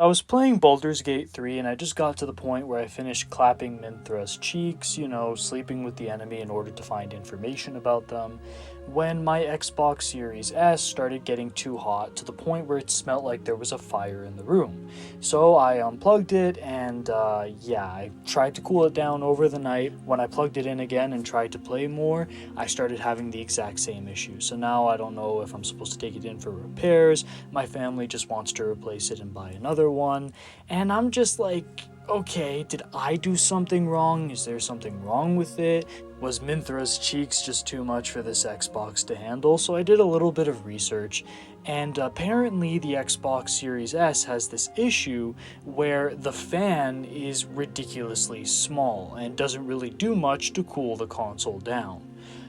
I was playing Baldur's Gate 3 and I just got to the point where I finished clapping Minthra's cheeks, sleeping with the enemy in order to find information about them, when my Xbox Series S started getting too hot to the point where it smelled like there was a fire in the room. So I unplugged it and I tried to cool it down over the night. When I plugged it in again and tried to play more, I started having the exact same issue. So now I don't know if I'm supposed to take it in for repairs. My family just wants to replace it and buy another one, and I'm just like, okay, did I do something wrong? Is there something wrong with it? Was Minthra's cheeks just too much for this Xbox to handle? So I did a little bit of research, and apparently the Xbox Series S has this issue where the fan is ridiculously small and doesn't really do much to cool the console down.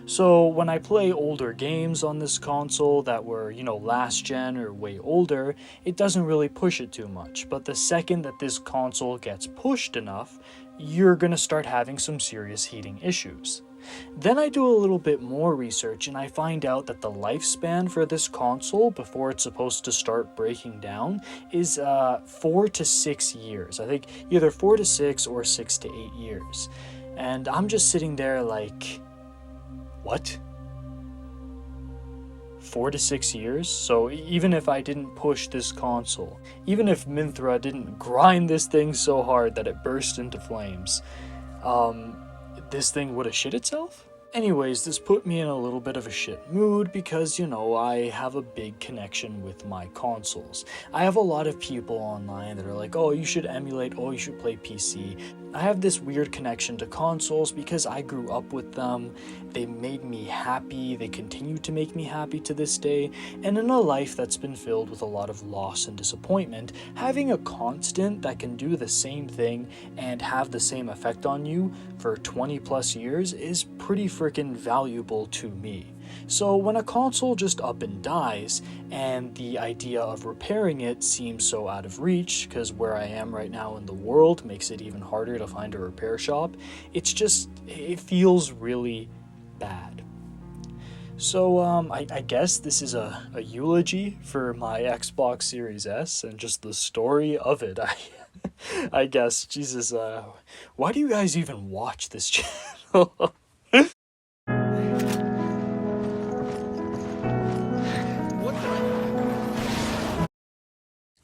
So when I play older games on this console that were, last gen or way older, it doesn't really push it too much. But the second that this console gets pushed enough, you're gonna start having some serious heating issues. Then I do a little bit more research and I find out that the lifespan for this console before it's supposed to start breaking down is 4 to 6 years. I think either 4 to 6 or 6 to 8 years. And I'm just sitting there like, what? 4 to 6 years? So even if I didn't push this console, even if Minthra didn't grind this thing so hard that it burst into flames, this thing would have shit itself? Anyways, this put me in a little bit of a shit mood because, I have a big connection with my consoles. I have a lot of people online that are like, oh, you should emulate, oh, you should play PC. I have this weird connection to consoles because I grew up with them. They made me happy, they continue to make me happy to this day, and in a life that's been filled with a lot of loss and disappointment, having a constant that can do the same thing and have the same effect on you for 20 plus years is pretty freaking valuable to me. So when a console just up and dies, and the idea of repairing it seems so out of reach, because where I am right now in the world makes it even harder to find a repair shop, it feels really bad. So I guess this is a eulogy for my Xbox Series S and just the story of it. I guess, Jesus, why do you guys even watch this channel?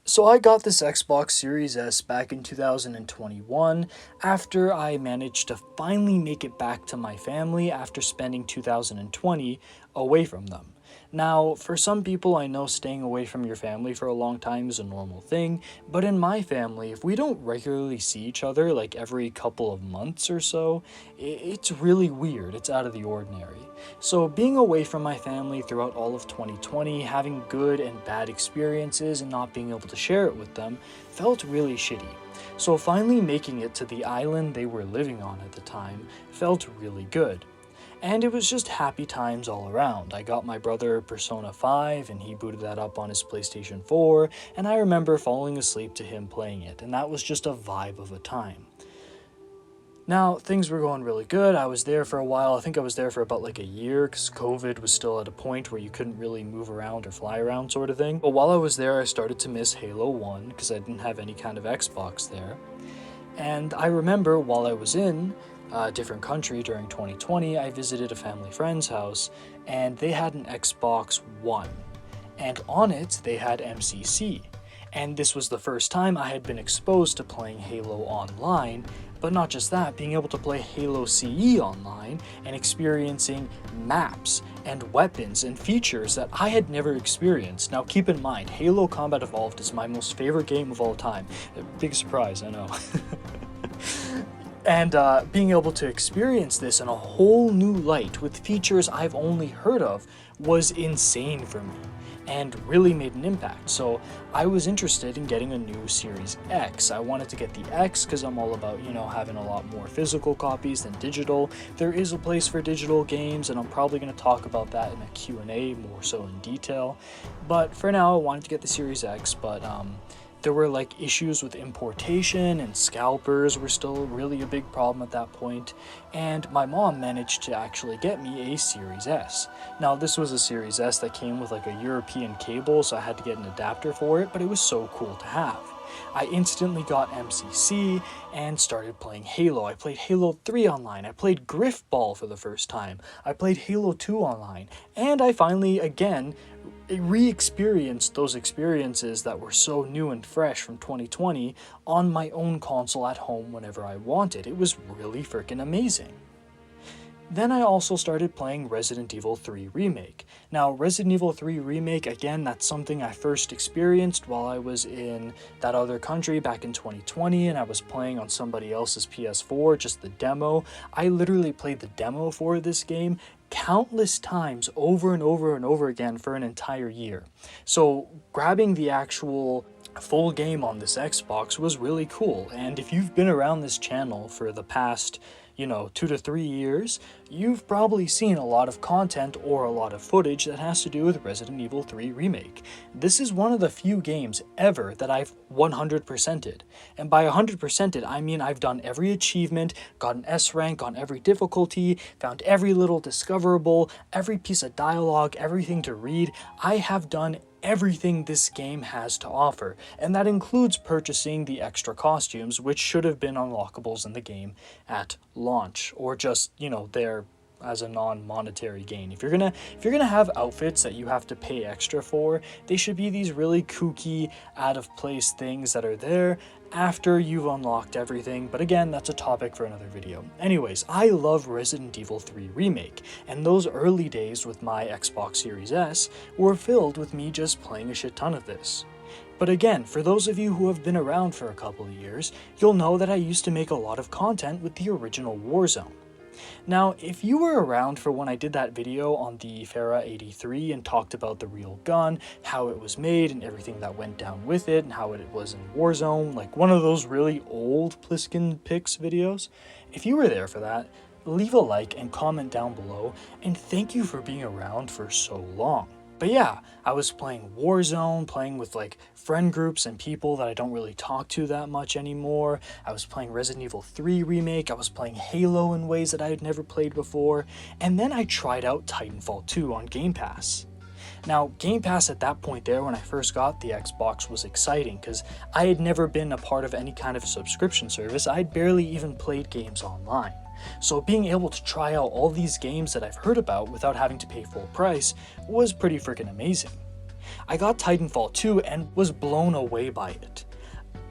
So I got this Xbox Series S back in 2021 after I managed to finally make it back to my family after spending 2020 away from them. Now, for some people, I know staying away from your family for a long time is a normal thing, but in my family, if we don't regularly see each other like every couple of months or so, it's really weird. It's out of the ordinary. So being away from my family throughout all of 2020, having good and bad experiences and not being able to share it with them, felt really shitty. So finally making it to the island they were living on at the time felt really good. And it was just happy times all around. I got my brother Persona 5 and he booted that up on his PlayStation 4, and I remember falling asleep to him playing it, and that was just a vibe of a time. Now, things were going really good. I was there for a while. I think I was there for about like a year because COVID was still at a point where you couldn't really move around or fly around sort of thing. But while I was there, I started to miss Halo 1 because I didn't have any kind of Xbox there. And I remember while I was in a different country during 2020, I visited a family friend's house and they had an Xbox One. And on it, they had MCC. And this was the first time I had been exposed to playing Halo online, but not just that, being able to play Halo CE online and experiencing maps and weapons and features that I had never experienced. Now keep in mind, Halo Combat Evolved is my most favorite game of all time. Big surprise, I know. And being able to experience this in a whole new light with features I've only heard of was insane for me and really made an impact. So I was interested in getting a new Series X. I wanted to get the X because I'm all about, having a lot more physical copies than digital. There is a place for digital games, and I'm probably going to talk about that in a Q&A more so in detail. But for now, I wanted to get the Series X, but there were issues with importation, and scalpers were still really a big problem at that point, and my mom managed to actually get me a Series S. Now this was a Series S that came with a European cable, so I had to get an adapter for it, but it was so cool to have. I instantly got MCC and started playing Halo. I played Halo 3 online. I played Griffball for the first time. I played Halo 2 online. And I finally, again, re-experienced those experiences that were so new and fresh from 2020 on my own console at home whenever I wanted. It was really freaking amazing. Then I also started playing Resident Evil 3 Remake. Now, Resident Evil 3 Remake, again, that's something I first experienced while I was in that other country back in 2020, and I was playing on somebody else's PS4, just the demo. I literally played the demo for this game countless times over and over and over again for an entire year. So grabbing the actual full game on this Xbox was really cool, and if you've been around this channel for the past 2 to 3 years, you've probably seen a lot of content or a lot of footage that has to do with Resident Evil 3 Remake. This is one of the few games ever that I've 100%ed. And by 100%ed, I mean I've done every achievement, got an S rank on every difficulty, found every little discoverable, every piece of dialogue, everything to read. I have done everything this game has to offer, and that includes purchasing the extra costumes, which should have been unlockables in the game at launch, or just, there as a non-monetary gain. If you're gonna have outfits that you have to pay extra for, they should be these really kooky, out-of-place things that are there after you've unlocked everything, but again, that's a topic for another video. Anyways, I love Resident Evil 3 Remake, and those early days with my Xbox Series S were filled with me just playing a shit ton of this. But again, for those of you who have been around for a couple of years, you'll know that I used to make a lot of content with the original Warzone. Now, if you were around for when I did that video on the Farah 83 and talked about the real gun, how it was made and everything that went down with it and how it was in Warzone, like one of those really old Pliskin Picks videos, if you were there for that, leave a like and comment down below, and thank you for being around for so long. But yeah, I was playing Warzone, playing with friend groups and people that I don't really talk to that much anymore. I was playing Resident Evil 3 Remake, I was playing Halo in ways that I had never played before, and then I tried out Titanfall 2 on Game Pass. Now, Game Pass at that point there when I first got the Xbox was exciting because I had never been a part of any kind of subscription service. I had barely even played games online. So being able to try out all these games that I've heard about without having to pay full price was pretty freaking amazing. I got Titanfall 2 and was blown away by it.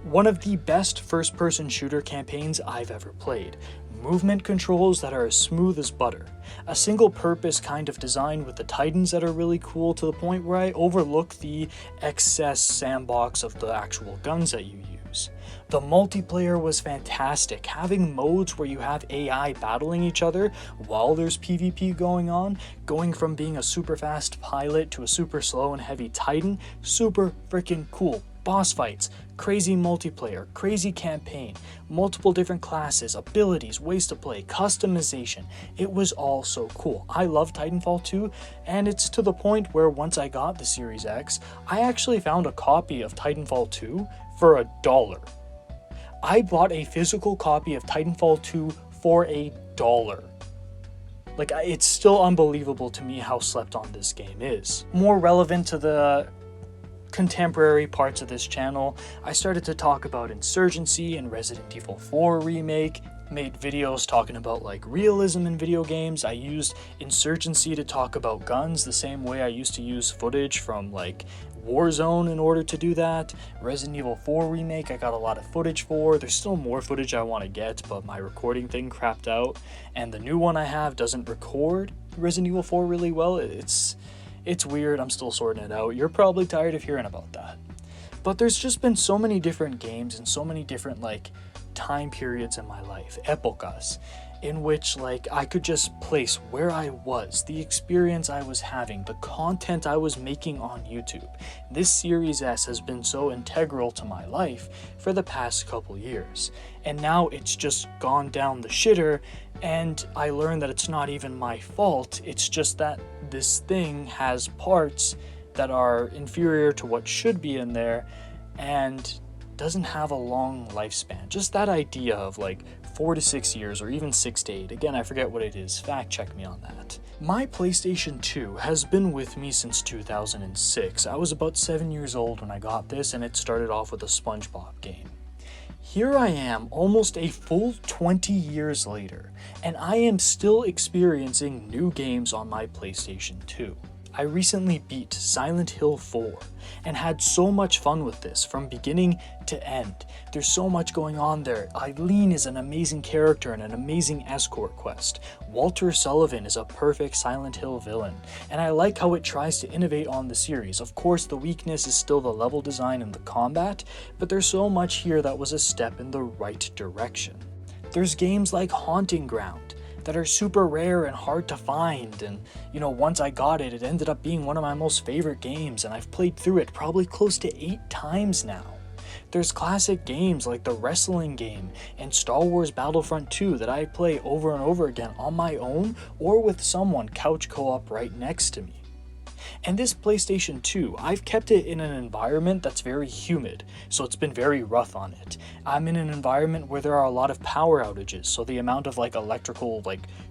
One of the best first-person shooter campaigns I've ever played. Movement controls that are as smooth as butter. A single-purpose kind of design with the Titans that are really cool to the point where I overlook the excess sandbox of the actual guns that you use. The multiplayer was fantastic, having modes where you have AI battling each other while there's PvP going on, going from being a super fast pilot to a super slow and heavy Titan, super freaking cool. Boss fights, crazy multiplayer, crazy campaign, multiple different classes, abilities, ways to play, customization. It was all so cool. I love Titanfall 2, and it's to the point where once I got the Series X, I actually found a copy of Titanfall 2 for $1. I bought a physical copy of Titanfall 2 for $1. It's still unbelievable to me how slept on this game is. More relevant to the contemporary parts of this channel, I started to talk about Insurgency and Resident Evil 4 Remake, made videos talking about realism in video games. I used Insurgency to talk about guns the same way I used to use footage from Warzone in order to do that. Resident Evil 4 Remake I got a lot of footage for. There's still more footage I want to get, but my recording thing crapped out, and the new one I have doesn't record Resident Evil 4 really well. It's weird, I'm still sorting it out. You're probably tired of hearing about that. But there's just been so many different games and so many different time periods in my life, épocas, in which I could just place where I was, the experience I was having, the content I was making on YouTube. This Series S has been so integral to my life for the past couple years, and now it's just gone down the shitter, and I learned that it's not even my fault. It's just that this thing has parts that are inferior to what should be in there and doesn't have a long lifespan. Just that idea of 4 to 6 years, or even 6 to 8. Again, I forget what it is. Fact check me on that. My PlayStation 2 has been with me since 2006. I was about 7 years old when I got this, and it started off with a SpongeBob game. Here I am, almost a full 20 years later, and I am still experiencing new games on my PlayStation 2. I recently beat Silent Hill 4 and had so much fun with this from beginning to end. There's so much going on there. Eileen is an amazing character and an amazing escort quest. Walter Sullivan is a perfect Silent Hill villain, and I like how it tries to innovate on the series. Of course, the weakness is still the level design and the combat, but there's so much here that was a step in the right direction. There's games like Haunting Ground that are super rare and hard to find, and once I got it, it ended up being one of my most favorite games, and I've played through it probably close to 8 times now. There's classic games like the wrestling game and Star Wars Battlefront 2 that I play over and over again on my own or with someone couch co-op right next to me. And this PlayStation 2, I've kept it in an environment that's very humid, so it's been very rough on it. I'm in an environment where there are a lot of power outages, so the amount of electrical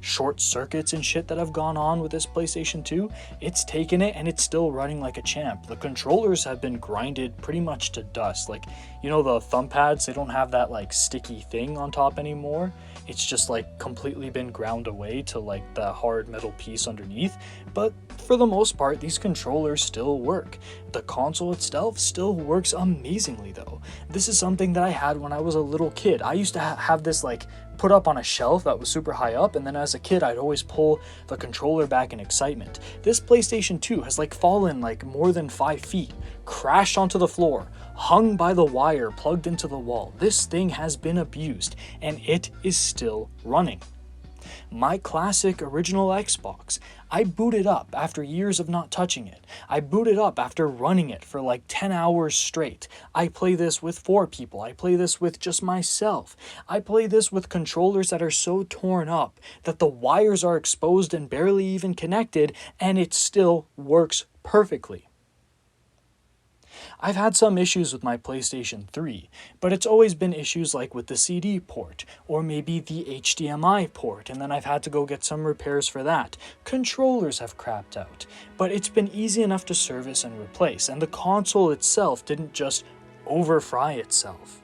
short circuits and shit that have gone on with this PlayStation 2, it's taken it and it's still running like a champ. The controllers have been grinded pretty much to dust. The thumb pads, they don't have that sticky thing on top anymore. It's just completely been ground away to the hard metal piece underneath. But for the most part, these controllers still work. The console itself still works amazingly though. This is something that I had when I was a little kid. I used to have this put up on a shelf that was super high up, and then as a kid I'd always pull the controller back in excitement. This PlayStation 2 has fallen more than 5 feet, crashed onto the floor, hung by the wire plugged into the wall. This thing has been abused, and it is still running. My classic original Xbox, I booted up after years of not touching it. I booted up after running it for 10 hours straight. I play this with 4 people. I play this with just myself. I play this with controllers that are so torn up that the wires are exposed and barely even connected, and it still works perfectly. I've had some issues with my PlayStation 3, but it's always been issues with the CD port, or maybe the HDMI port, and then I've had to go get some repairs for that. Controllers have crapped out, but it's been easy enough to service and replace, and the console itself didn't just over-fry itself.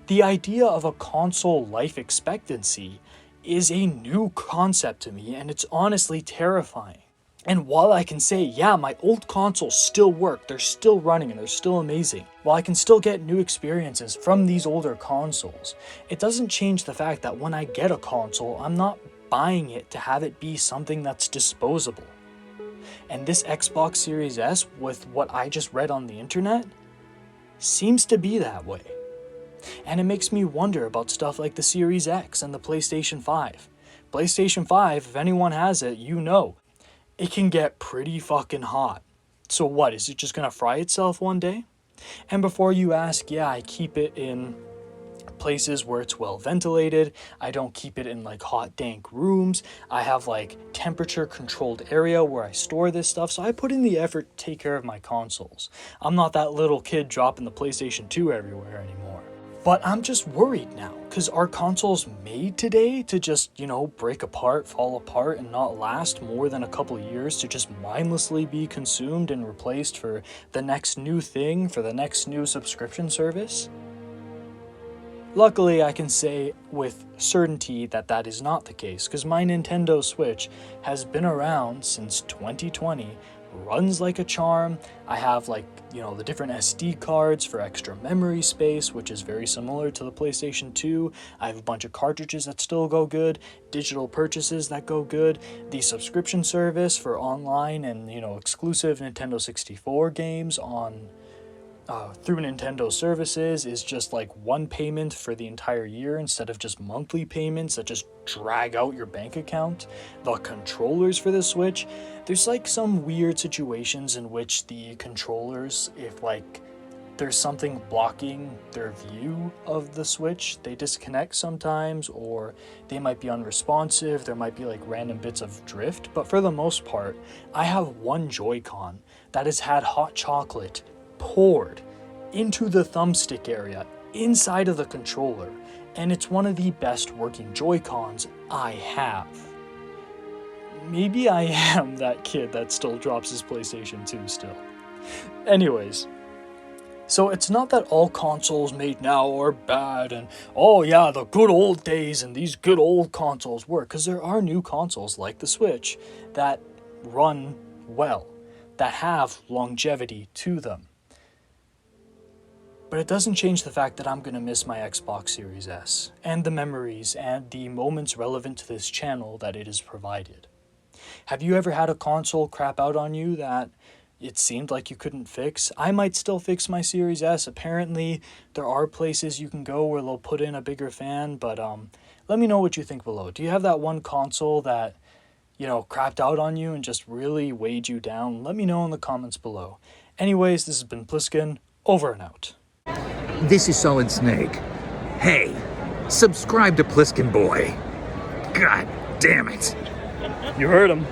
The idea of a console life expectancy is a new concept to me, and it's honestly terrifying. And while I can say, yeah, my old consoles still work, they're still running and they're still amazing, while I can still get new experiences from these older consoles, it doesn't change the fact that when I get a console, I'm not buying it to have it be something that's disposable. And this Xbox Series S, with what I just read on the internet, seems to be that way. And it makes me wonder about stuff like the Series X and the PlayStation 5. PlayStation 5, if anyone has it, it can get pretty fucking hot. So what, is it just gonna fry itself one day? And before you ask, yeah, I keep it in places where it's well ventilated. I don't keep it in hot, dank rooms. I have temperature controlled area where I store this stuff. So I put in the effort to take care of my consoles. I'm not that little kid dropping the PlayStation 2 everywhere anymore. But I'm just worried now, because are consoles made today to just, break apart, fall apart, and not last more than a couple years, to just mindlessly be consumed and replaced for the next new thing, for the next new subscription service? Luckily, I can say with certainty that that is not the case, because my Nintendo Switch has been around since 2020, runs like a charm. I have the different SD cards for extra memory space, which is very similar to the PlayStation 2. I have a bunch of cartridges that still go good, digital purchases that go good, the subscription service for online and exclusive Nintendo 64 games on through Nintendo services is just one payment for the entire year instead of just monthly payments that just drag out your bank account. The controllers for the Switch, there's some weird situations in which the controllers, if there's something blocking their view of the Switch, they disconnect sometimes, or they might be unresponsive, there might be random bits of drift, but for the most part, I have one Joy-Con that has had hot chocolate poured into the thumbstick area inside of the controller, and it's one of the best working Joy-Cons I have. Maybe I am that kid that still drops his PlayStation 2 still. Anyways, so it's not that all consoles made now are bad and, oh yeah, the good old days and these good old consoles work, because there are new consoles like the Switch that run well, that have longevity to them. But it doesn't change the fact that I'm going to miss my Xbox Series S, and the memories and the moments relevant to this channel that it has provided. Have you ever had a console crap out on you that it seemed like you couldn't fix? I might still fix my Series S. Apparently, there are places you can go where they'll put in a bigger fan, but let me know what you think below. Do you have that one console that, crapped out on you and just really weighed you down? Let me know in the comments below. Anyways, this has been Pliskin, over and out. This is Solid Snake. Hey, subscribe to Pliskin Boy. God damn it. You heard him.